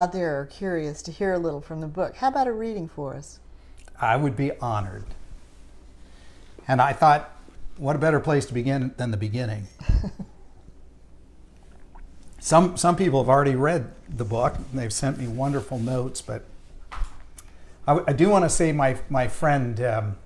Out there are curious to hear a little from the book. How about a reading for us? I would be honored. And I thought, what a better place to begin than the beginning. Some people have already read the book, and they've sent me wonderful notes, but I do want to say my friend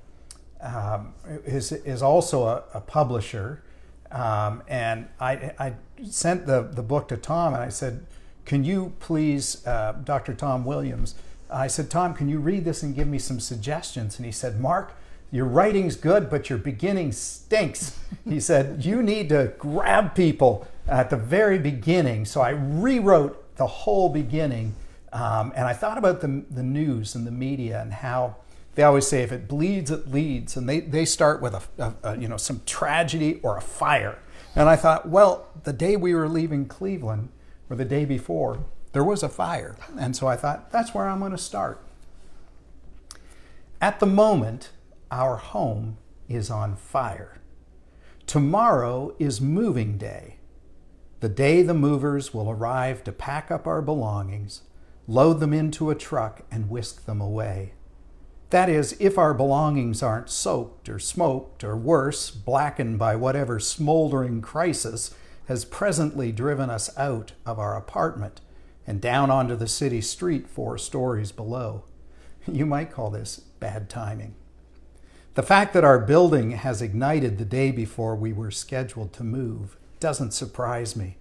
is also a publisher, and I sent the book to Tom, and I said, can you please, Dr. Tom Williams, I said, Tom, can you read this and give me some suggestions? And he said, Mark, your writing's good, but your beginning stinks. He said, you need to grab people at the very beginning. So I rewrote the whole beginning, and I thought about the news and the media and how they always say if it bleeds, it leads. And they start with some tragedy or a fire. And I thought, well, the day we were leaving Cleveland, or the day before, there was a fire. And so I thought, that's where I'm going to start. At the moment, our home is on fire. Tomorrow is moving day, the day the movers will arrive to pack up our belongings, load them into a truck, and whisk them away. That is, if our belongings aren't soaked or smoked or worse, blackened by whatever smoldering crisis has presently driven us out of our apartment and down onto the city street 4 stories below. You might call this bad timing. The fact that our building has ignited the day before we were scheduled to move doesn't surprise me,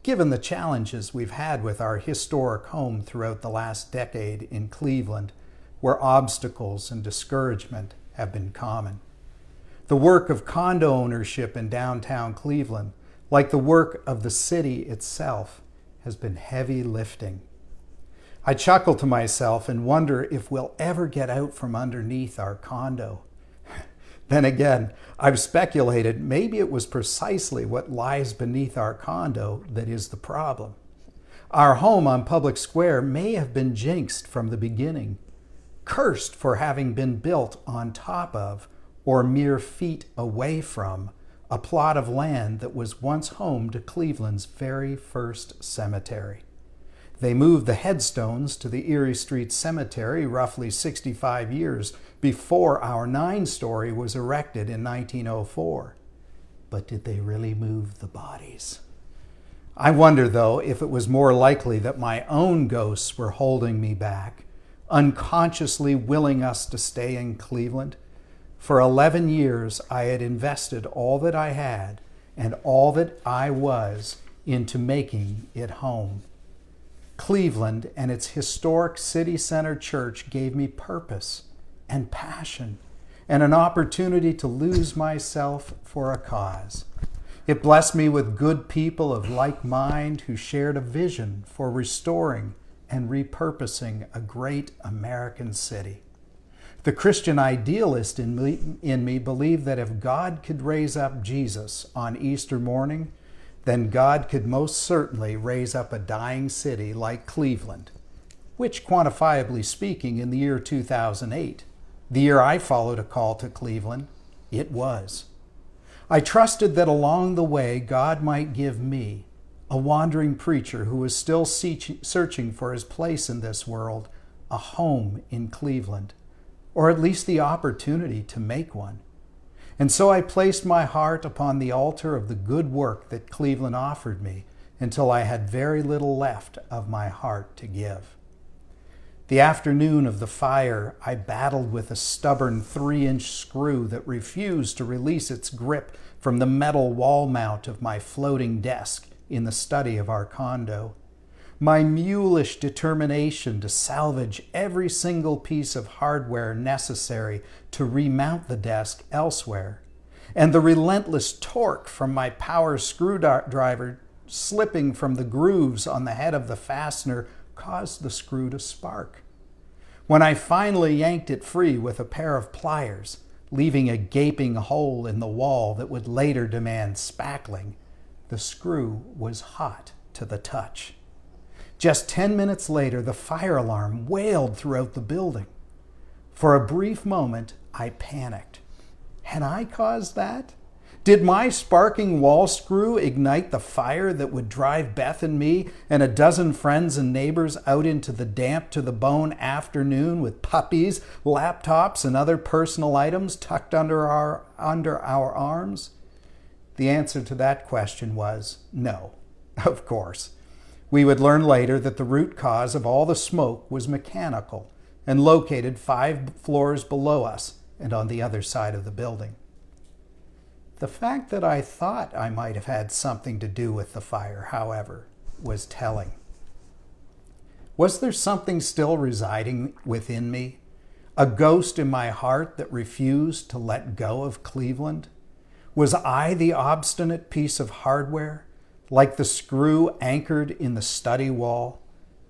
given the challenges we've had with our historic home throughout the last decade in Cleveland, where obstacles and discouragement have been common. The work of condo ownership in downtown Cleveland, like the work of the city itself, has been heavy lifting. I chuckle to myself and wonder if we'll ever get out from underneath our condo. Then again, I've speculated maybe it was precisely what lies beneath our condo that is the problem. Our home on Public Square may have been jinxed from the beginning, cursed for having been built on top of, or mere feet away from, a plot of land that was once home to Cleveland's very first cemetery. They moved the headstones to the Erie Street Cemetery roughly 65 years before our 9-story was erected in 1904. But did they really move the bodies? I wonder, though, if it was more likely that my own ghosts were holding me back, unconsciously willing us to stay in Cleveland. For 11 years, I had invested all that I had and all that I was into making it home. Cleveland and its historic city center church gave me purpose and passion and an opportunity to lose myself for a cause. It blessed me with good people of like mind who shared a vision for restoring and repurposing a great American city. The Christian idealist in me believed that if God could raise up Jesus on Easter morning, then God could most certainly raise up a dying city like Cleveland, which, quantifiably speaking, in the year 2008, the year I followed a call to Cleveland, it was. I trusted that along the way God might give me, a wandering preacher who was still searching for his place in this world, a home in Cleveland, or at least the opportunity to make one. And so I placed my heart upon the altar of the good work that Cleveland offered me until I had very little left of my heart to give. The afternoon of the fire, I battled with a stubborn 3-inch screw that refused to release its grip from the metal wall mount of my floating desk in the study of our condo. My mulish determination to salvage every single piece of hardware necessary to remount the desk elsewhere, and the relentless torque from my power screwdriver slipping from the grooves on the head of the fastener caused the screw to spark. When I finally yanked it free with a pair of pliers, leaving a gaping hole in the wall that would later demand spackling, the screw was hot to the touch. Just 10 minutes later, the fire alarm wailed throughout the building. For a brief moment, I panicked. Had I caused that? Did my sparking wall screw ignite the fire that would drive Beth and me and a dozen friends and neighbors out into the damp to the bone afternoon with puppies, laptops, and other personal items tucked under our arms? The answer to that question was no, of course. We would learn later that the root cause of all the smoke was mechanical and located 5 floors below us and on the other side of the building. The fact that I thought I might have had something to do with the fire, however, was telling. Was there something still residing within me? A ghost in my heart that refused to let go of Cleveland? Was I the obstinate piece of hardware, like the screw anchored in the study wall,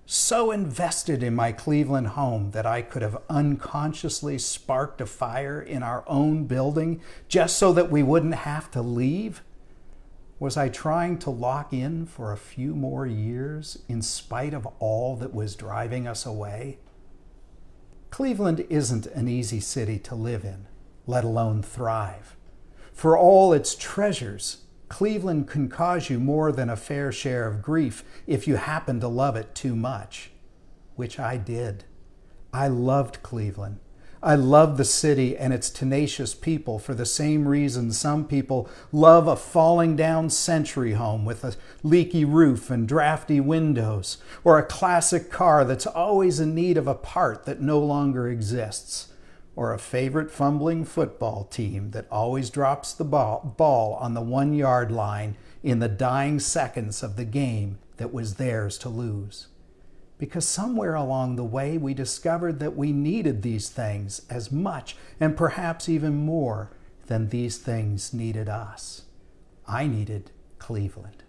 so invested in my Cleveland home that I could have unconsciously sparked a fire in our own building just so that we wouldn't have to leave? Was I trying to lock in for a few more years in spite of all that was driving us away? Cleveland isn't an easy city to live in, let alone thrive. For all its treasures, Cleveland can cause you more than a fair share of grief if you happen to love it too much, which I did. I loved Cleveland. I loved the city and its tenacious people for the same reason some people love a falling down century home with a leaky roof and drafty windows, or a classic car that's always in need of a part that no longer exists, or a favorite fumbling football team that always drops the ball on the 1-yard line in the dying seconds of the game that was theirs to lose. Because somewhere along the way we discovered that we needed these things as much and perhaps even more than these things needed us. I needed Cleveland.